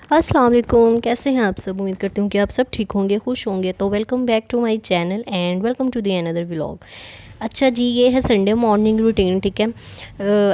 अस्सलाम वालेकुम, कैसे हैं आप सब। उम्मीद करती हूँ कि आप सब ठीक होंगे, खुश होंगे। तो welcome back to my channel and welcome to the another vlog. अच्छा जी, ये है संडे मॉर्निंग रूटीन, ठीक है।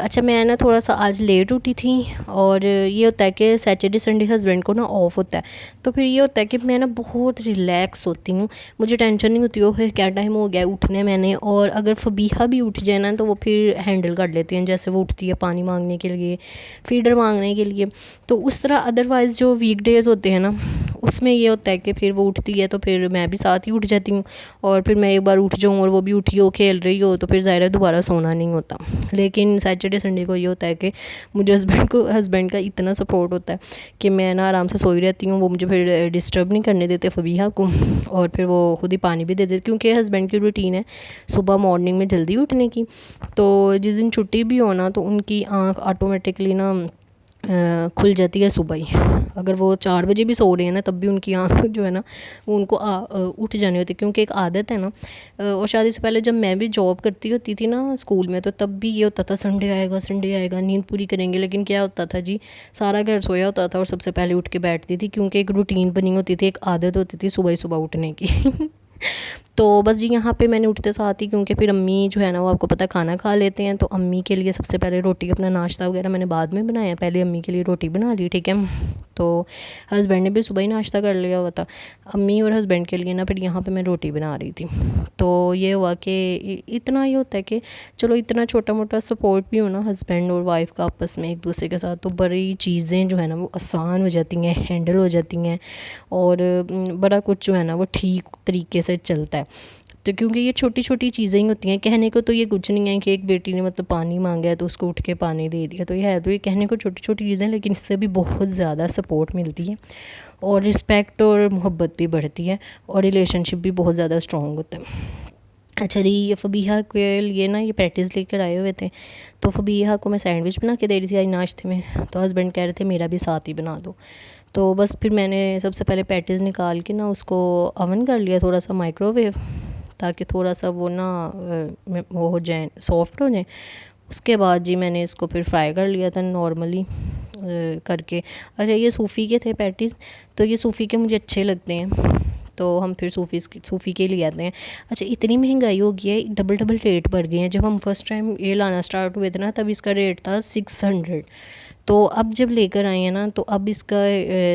अच्छा, मैं ना थोड़ा सा आज लेट उठी थी। और ये होता है कि सैटरडे संडे हस्बैंड को ना ऑफ होता है। तो फिर ये होता है कि मैं ना बहुत रिलैक्स होती हूँ। मुझे टेंशन नहीं होती है क्या टाइम हो गया उठने मैंने। और अगर फबीहा भी उठ जाए ना तो वो फिर हैंडल कर लेती हैं। जैसे वो उठती है पानी मांगने के लिए, फीडर मांगने के लिए। तो उस तरह अदरवाइज़ जो वीकडेज़ होते हैं ना, उसमें ये होता है कि फिर वो उठती है तो फिर मैं भी साथ ही उठ जाती हूँ। और फिर मैं एक बार उठ जाऊँ और वो भी उठी हो, खेल रही हो, तो फिर ज़ाहिर है दोबारा सोना नहीं होता। लेकिन सैटरडे संडे को ये होता है कि मुझे हस्बैंड का इतना सपोर्ट होता है कि मैं ना आराम से सोई रहती हूँ। वो मुझे फिर डिस्टर्ब नहीं करने देते फबीहा को। और फिर वो खुद ही पानी भी दे देते, क्योंकि हस्बैंड की रूटीन है सुबह मॉर्निंग में जल्दी उठने की। तो जिस दिन छुट्टी भी हो ना तो उनकी आँख ऑटोमेटिकली ना खुल जाती है सुबह ही। अगर वो 4 बजे भी सो रहे हैं ना तब भी उनकी आँख जो है ना वो उनको उठ जानी होती है, क्योंकि एक आदत है ना। और शादी से पहले जब मैं भी जॉब करती होती थी ना स्कूल में, तो तब भी ये होता था संडे आएगा नींद पूरी करेंगे। लेकिन क्या होता था जी, सारा घर सोया होता था और सबसे पहले उठ के बैठती थी, क्योंकि एक रूटीन बनी होती थी, एक आदत होती थी सुबह ही सुबह उठने की। तो बस जी यहाँ पे मैंने उठते साथ ही, क्योंकि फिर अम्मी जो है ना वो आपको पता खाना खा लेते हैं, तो अम्मी के लिए सबसे पहले रोटी, अपना नाश्ता वगैरह मैंने बाद में बनाया, पहले अम्मी के लिए रोटी बना ली, ठीक है। तो हस्बैंड ने भी सुबह ही नाश्ता कर लिया हुआ था। अम्मी और हस्बैंड के लिए ना फिर यहाँ पे मैं रोटी बना रही थी। तो ये हुआ कि इतना ये होता है कि चलो इतना छोटा मोटा सपोर्ट भी हो ना हस्बैंड और वाइफ का आपस में एक दूसरे के साथ, तो बड़ी चीज़ें जो है ना वो आसान हो जाती हैं, हैंडल हो जाती हैं। और बड़ा कुछ जो है ना वो ठीक तरीके से चलता है। तो क्योंकि ये छोटी छोटी चीज़ें ही होती हैं, कहने को तो ये कुछ नहीं है कि एक बेटी ने मतलब पानी मांगा है तो उसको उठ के पानी दे दिया, तो ये है तो ये कहने को छोटी छोटी चीज़ें, लेकिन इससे भी बहुत ज़्यादा सपोर्ट मिलती है। और रिस्पेक्ट और मोहब्बत भी बढ़ती है और रिलेशनशिप भी बहुत ज़्यादा स्ट्रॉन्ग होता है। अच्छा जी, ये फबीहा के लिए ना ये पैटीज़ लेकर आए हुए थे। तो फबीहा को मैं सैंडविच बना के दे रही थी आज नाश्ते में। तो हस्बैंड कह रहे थे मेरा भी साथ ही बना दो। तो बस फिर मैंने सबसे पहले पैटीज़ निकाल के ना उसको अवन कर लिया, थोड़ा सा माइक्रोवेव, ताकि थोड़ा सा वो ना वो हो जाए, सॉफ्ट हो जाए। उसके बाद जी मैंने इसको फिर फ्राई कर लिया था नॉर्मली करके। अच्छा, ये सूफ़ी के थे पैटीज़, तो ये सूफ़ी के मुझे अच्छे लगते हैं, तो हम फिर सूफ़ी के लिए आते हैं। अच्छा, इतनी महंगाई हो गई है, डबल डबल रेट बढ़ गए हैं। जब हम फर्स्ट टाइम ये लाना स्टार्ट हुए थे ना तब इसका रेट था 600। तो अब जब लेकर आए हैं ना तो अब इसका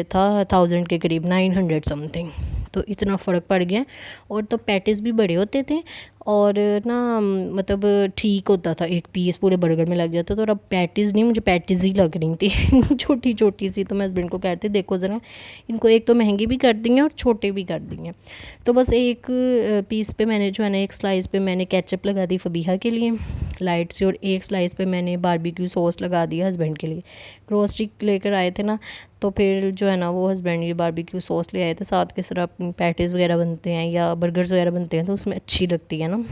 था 1000 के करीब, 900 समथिंग। तो इतना फ़र्क पड़ गया। और तो पैटीज़ भी बड़े होते थे और ना मतलब ठीक होता था, एक पीस पूरे बर्गर में लग जाता था। और अब पैटीज़ नहीं, मुझे पैटीज़ ही लग रही थी छोटी छोटी सी। तो मैं हस्बैंड को कहते देखो ज़रा, इनको एक तो महंगी भी कर दी हैं और छोटे भी कर दी हैं। तो बस एक पीस पे मैंने जो है ना, एक स्लाइस पे मैंने केचप लगा दी फबीहा के लिए लाइट सी, और एक स्लाइस पे मैंने बारबेक्यू सॉस लगा दिया हस्बैंड के लिए। ग्रोसरी लेकर आए थे ना, तो फिर जो है ना वो हस्बैंड ये बारबेक्यू सॉस ले आए थे साथ के। साथ पैटीज़ वगैरह बनते हैं या बर्गर्स वगैरह बनते हैं तो उसमें अच्छी लगती है ना।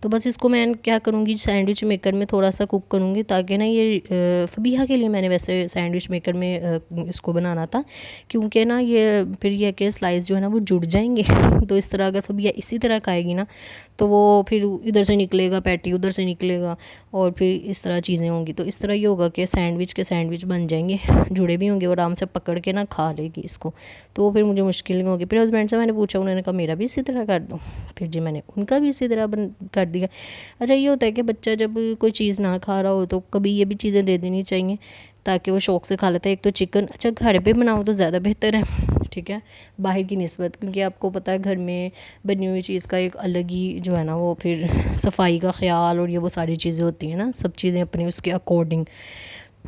तो बस इसको मैं क्या करूँगी, सैंडविच मेकर में थोड़ा सा कुक करूँगी, ताकि ना ये फबीहा के लिए मैंने वैसे सैंडविच मेकर में इसको बनाना था, क्योंकि ना ये फिर ये कि स्लाइस जो है ना वो जुड़ जाएंगे। तो इस तरह अगर फबीहा इसी तरह खाएगी ना तो वो फिर इधर से निकलेगा पैटी, उधर से निकलेगा, और फिर इस तरह चीज़ें होंगी। तो इस तरह ये होगा कि सैंडविच के सैंडविच बन जाएंगे, जुड़े भी होंगे और आराम से पकड़ के ना खा लेगी इसको। तो फिर मुझे मुश्किल नहीं होगी। फिर हस्बैंड से मैंने पूछा, उन्होंने कहा मेरा भी इसी तरह कर दो। फिर जी मैंने उनका भी इसी तरह कर दिया। अच्छा, ये होता है कि बच्चा जब कोई चीज़ ना खा रहा हो तो कभी ये भी चीज़ें दे देनी चाहिए, ताकि वो शौक़ से खा लेता है। एक तो चिकन, अच्छा घर पे बनाओ तो ज़्यादा बेहतर है, ठीक है, बाहर की निस्बत, क्योंकि आपको पता है घर में बनी हुई चीज़ का एक अलग ही जो है ना वो फिर सफाई का ख्याल और ये वो सारी चीज़ें होती हैं ना, सब चीज़ें अपनी उसके अकॉर्डिंग।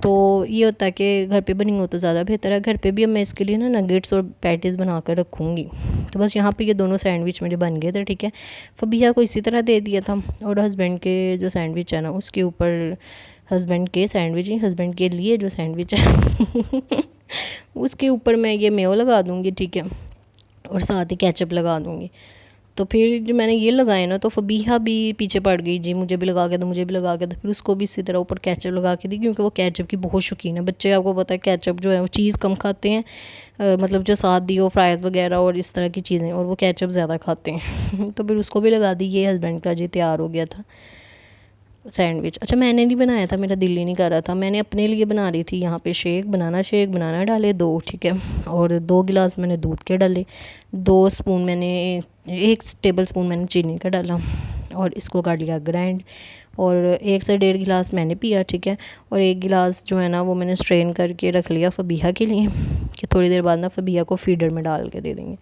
तो ये होता है कि घर पे बनी हो तो ज़्यादा बेहतर है। घर पे भी अब मैं इसके लिए ना नगेट्स और पैटीज़ बना कर रखूँगी। तो बस यहाँ पे ये दोनों सैंडविच मेरे बन गए थे, ठीक है। फबीहा को इसी तरह दे दिया था। और हस्बैंड के जो सैंडविच है ना उसके ऊपर, हस्बैंड के सैंडविच ही, हस्बैंड के लिए जो सैंडविच है उसके ऊपर मैं ये मेयो लगा दूँगी, ठीक है, और साथ ही केचप लगा दूँगी। तो फिर जो मैंने ये लगाए ना तो फबीहा भी पीछे पड़ गई, जी मुझे भी लगा के दो, मुझे भी लगा के दो। फिर उसको भी इसी तरह ऊपर केचप लगा के दी, क्योंकि वो केचप की बहुत शौकीन है। बच्चे आपको पता है केचप जो है वो चीज़ कम खाते हैं, मतलब जो साथ दी हो फ्राइज़ वगैरह और इस तरह की चीज़ें, और वो केचप ज़्यादा खाते हैं तो फिर उसको भी लगा दी। ये हस्बैंड का जी तैयार हो गया था। सैंडविच। अच्छा मैंने नहीं बनाया था, मेरा दिल ही नहीं कर रहा था, मैंने अपने लिए बना रही थी। यहाँ पे शेक बनाना डाले 2, ठीक है, और 2 गिलास मैंने दूध के डाले, 2 स्पून मैंने 1 टेबल स्पून मैंने चीनी का डाला और इसको कर लिया ग्राइंड, और 1 से 1.5 गिलास मैंने पिया, ठीक है। और 1 गिलास जो है ना वो मैंने स्ट्रेन करके रख लिया फ़बीहा के लिए, कि थोड़ी देर बाद ना फ़बीहा को फीडर में डाल के दे देंगे।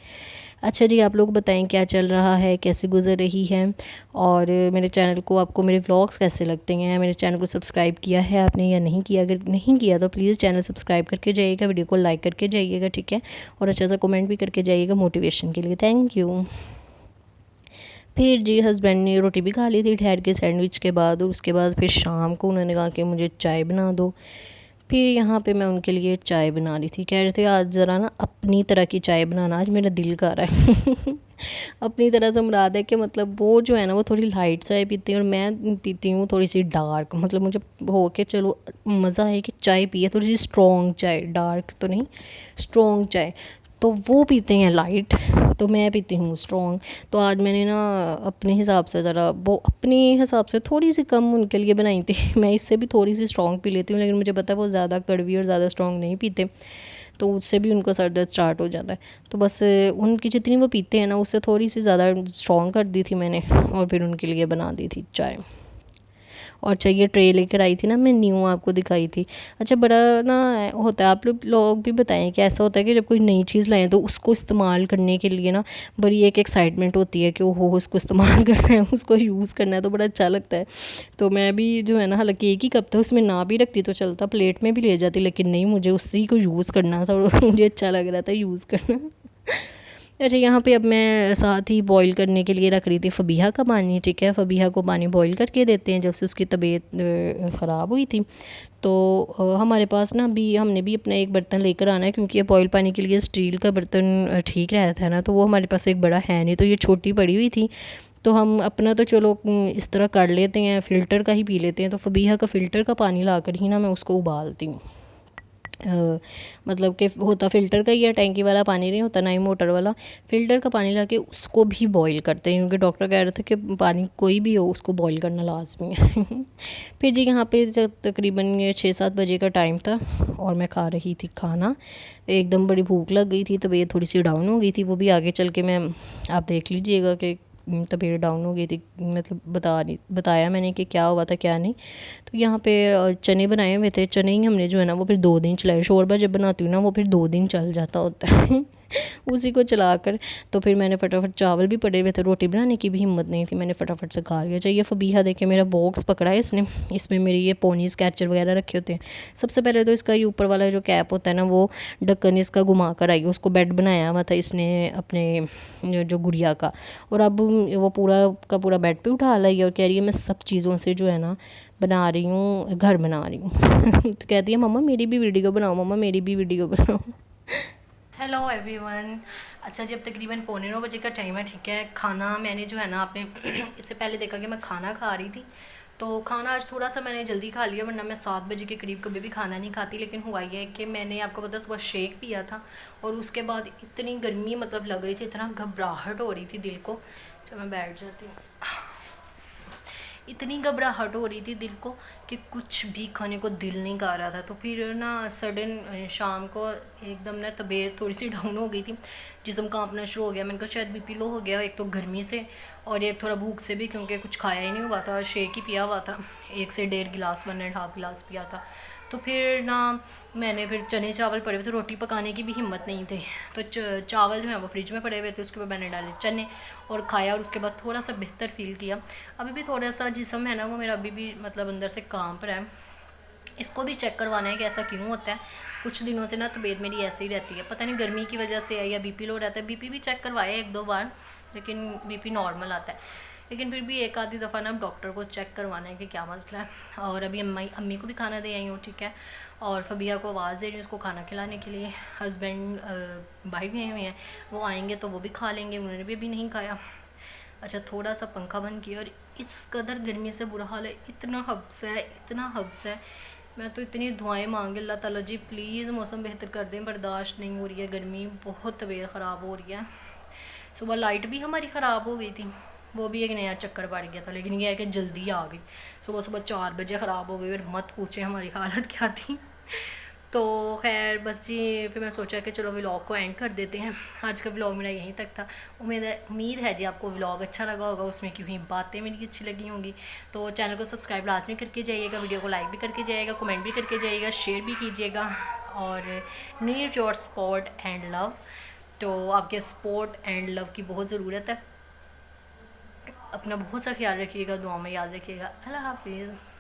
अच्छा जी, आप लोग बताएं क्या चल रहा है, कैसे गुजर रही है, और मेरे चैनल को, आपको मेरे व्लॉग्स कैसे लगते हैं। मेरे चैनल को सब्सक्राइब किया है आपने या नहीं किया? अगर नहीं किया तो प्लीज़ चैनल सब्सक्राइब करके जाइएगा, वीडियो को लाइक करके जाइएगा, ठीक है, और अच्छा सा कमेंट भी करके जाइएगा मोटिवेशन के लिए। Thank you. फिर जी हस्बैंड ने रोटी भी खा ली थी ठहर के सैंडविच के बाद, और उसके बाद फिर शाम को उन्होंने कहा कि मुझे चाय बना दो। फिर यहाँ पे मैं उनके लिए चाय बना रही थी, कह रहे थे आज ज़रा ना अपनी तरह की चाय बनाना, आज मेरा दिल कर रहा है। अपनी तरह से मुराद है कि मतलब वो जो है ना वो थोड़ी लाइट चाय पीती है और मैं पीती हूँ थोड़ी सी डार्क, मतलब मुझे हो के चलो मज़ा है कि चाय पिए थोड़ी सी स्ट्रॉन्ग चाय, डार्क तो नहीं, स्ट्रॉन्ग चाय। तो वो पीते हैं लाइट, तो मैं पीती हूँ स्ट्रॉन्ग। तो आज मैंने ना अपने हिसाब से ज़रा वो अपने हिसाब से थोड़ी सी कम उनके लिए बनाई थी। मैं इससे भी थोड़ी सी स्ट्रॉन्ग पी लेती हूँ, लेकिन मुझे पता है वो ज़्यादा कड़वी और ज़्यादा स्ट्रॉन्ग नहीं पीते, तो उससे भी उनको सर दर्द स्टार्ट हो जाता है। तो बस उनकी जितनी वो पीते हैं ना उससे थोड़ी सी ज़्यादा स्ट्रॉन्ग कर दी थी मैंने, और फिर उनके लिए बना दी थी चाय। और चाहिए ट्रे लेकर आई थी ना, मैं न्यू आपको दिखाई थी। अच्छा बड़ा ना होता है, आप लोग भी बताएं कि ऐसा होता है कि जब कोई नई चीज़ लाएं तो उसको इस्तेमाल करने के लिए ना बड़ी एक एक्साइटमेंट होती है कि ओहो उसको इस्तेमाल करना है, उसको यूज़ करना है, तो बड़ा अच्छा लगता है। तो मैं भी जो है ना, हालांकि एक ही कप था उसमें ना भी रखती तो चलता, प्लेट में भी ले जाती, लेकिन नहीं, मुझे उसी को यूज़ करना था और मुझे अच्छा लग रहा था यूज़ करना। अच्छा यहाँ पे अब मैं साथ ही बॉईल करने के लिए रख रही थी फ़बीहा का पानी, ठीक है, फ़बीहा को पानी बॉईल करके देते हैं जब से उसकी तबीयत ख़राब हुई थी। तो हमारे पास ना अभी हमने भी अपना एक बर्तन लेकर आना है, क्योंकि ये बॉईल पानी के लिए स्टील का बर्तन ठीक रहता है ना, तो वो हमारे पास एक बड़ा है नहीं, तो ये छोटी पड़ी हुई थी। तो हम अपना तो चलो इस तरह कर लेते हैं, फ़िल्टर का ही पी लेते हैं। तो फ़बीहा का फ़िल्टर का पानी ला कर ही ना मैं उसको उबालती हूँ। मतलब कि होता फ़िल्टर का ही है, टैंकी वाला पानी नहीं होता, ना ही मोटर वाला। फ़िल्टर का पानी लाके उसको भी बॉईल करते हैं, क्योंकि डॉक्टर कह रहे थे कि पानी कोई भी हो उसको बॉईल करना लाजमी है। फिर जी यहाँ पे तकरीबन 6-7 बजे का टाइम था और मैं खा रही थी खाना, एकदम बड़ी भूख लग गई थी, तबीयत थोड़ी सी डाउन हो गई थी। वो भी आगे चल के मैं, आप देख लीजिएगा कि तबीयत डाउन हो गई थी, मतलब बताया मैंने कि क्या हुआ था क्या नहीं। तो यहाँ पे चने बनाए हुए थे, चने ही हमने जो है ना वो फिर 2 दिन चलाए। शोरबा जब बनाती हूँ ना वो फिर 2 दिन चल जाता होता है। उसी को चलाकर तो फिर मैंने फटाफट, चावल भी पड़े हुए थे, रोटी बनाने की भी हिम्मत नहीं थी, मैंने फटाफट से खा लिया। चाहिए फ़बीहा देखे मेरा बॉक्स पकड़ा है इसने, इसमें मेरी ये पोनी स्केचर वगैरह रखे होते हैं। सबसे पहले तो इसका ये ऊपर वाला जो कैप होता है ना वो ढक्कन इसका घुमा कर आई, उसको बेड बनाया हुआ था इसने अपने जो गुड़िया का, और अब वो पूरा का पूरा बेड पे उठा लाई और कह रही है मैं सब चीज़ों से जो है ना बना रही हूँ, घर बना रही हूँ। तो कहती है मम्मा मेरी भी वीडियो बनाओ, मम्मा मेरी भी वीडियो बनाओ। Hello everyone. अच्छा जब तकरीबन 8:45 का टाइम है, ठीक है, खाना मैंने जो है ना आपने इससे पहले देखा कि मैं खाना खा रही थी, तो खाना आज थोड़ा सा मैंने जल्दी खा लिया, वरना मैं 7 बजे के करीब कभी भी खाना नहीं खाती। लेकिन हुआ ये कि मैंने, आपको पता, सुबह शेक पिया था और उसके बाद इतनी गर्मी मतलब लग रही थी, इतना घबराहट हो रही थी दिल को। चलो मैं बैठ जाती हूँ। इतनी घबराहट हो रही थी दिल को कि कुछ भी खाने को दिल नहीं कर रहा था। तो फिर ना सडन शाम को एकदम ना तबीयत थोड़ी सी डाउन हो गई थी, जिस्म कांपना शुरू हो गया। मैंने कहा शायद बीपी लो हो गया, एक तो गर्मी से और एक थोड़ा भूख से भी, क्योंकि कुछ खाया ही नहीं हुआ था, शेक ही पिया हुआ था, 1 से 1.5 गिलास 1.5 गिलास पिया था। तो फिर ना मैंने फिर चने चावल पड़े हुए थे, रोटी पकाने की भी हिम्मत नहीं थी, तो चावल जो है वो फ्रिज में पड़े हुए थे, उसके बाद मैंने डाले चने और खाया, और उसके बाद थोड़ा सा बेहतर फील किया। अभी भी थोड़ा सा जिस्म है ना वो मेरा अभी भी मतलब अंदर से कांप रहा है, इसको भी चेक करवाना है कि ऐसा क्यों होता है। कुछ दिनों से ना तबीयत मेरी ऐसे ही रहती है, पता नहीं गर्मी की वजह से है या बीपी लो रहता है। बीपी भी चेक करवाया 1-2 बार, लेकिन बीपी नॉर्मल आता है, लेकिन फिर भी एक आधी दफ़ा ना डॉक्टर को चेक करवाना है कि क्या मसला है। और अभी अम्मी को भी खाना दे आई हूँ, ठीक है, और फ़बीहा को आवाज़ दे रही हूँ उसको खाना खिलाने के लिए। हस्बैंड बाहर गए हुए हैं, वो आएंगे तो वो भी खा लेंगे, उन्होंने भी अभी नहीं खाया। अच्छा थोड़ा सा पंखा बंद किया और इस कदर गर्मी से बुरा हाल है, इतना हब्स है, इतना हब्स है। मैं तो इतनी दुआएं मांगे अल्लाह ताला जी प्लीज़ मौसम बेहतर कर दें, बर्दाश्त नहीं हो रही है गर्मी, बहुत तबीयत ख़राब हो रही है। सुबह लाइट भी हमारी ख़राब हो गई थी, वो भी एक नया चक्कर पड़ गया था, लेकिन ये है कि जल्दी आ गई। सुबह सुबह 4 बजे ख़राब हो गई और मत पूछे हमारी हालत क्या थी। तो खैर बस जी, फिर मैं सोचा कि चलो व्लॉग को एंड कर देते हैं। आज का व्लॉग मेरा यहीं तक था। उम्मीद है जी आपको व्लॉग अच्छा लगा होगा, उसमें की हुई बातें मेरी अच्छी लगी होंगी। तो चैनल को सब्सक्राइब लाजमी करके जाइएगा, वीडियो को लाइक भी करके जाइएगा, कमेंट भी करके जाइएगा, शेयर भी कीजिएगा। और need your support and love. तो आपके सपोर्ट एंड लव की बहुत ज़रूरत है। अपना बहुत सा ख्याल रखिएगा, दुआ में याद रखिएगा। अल्लाह हाफिज़।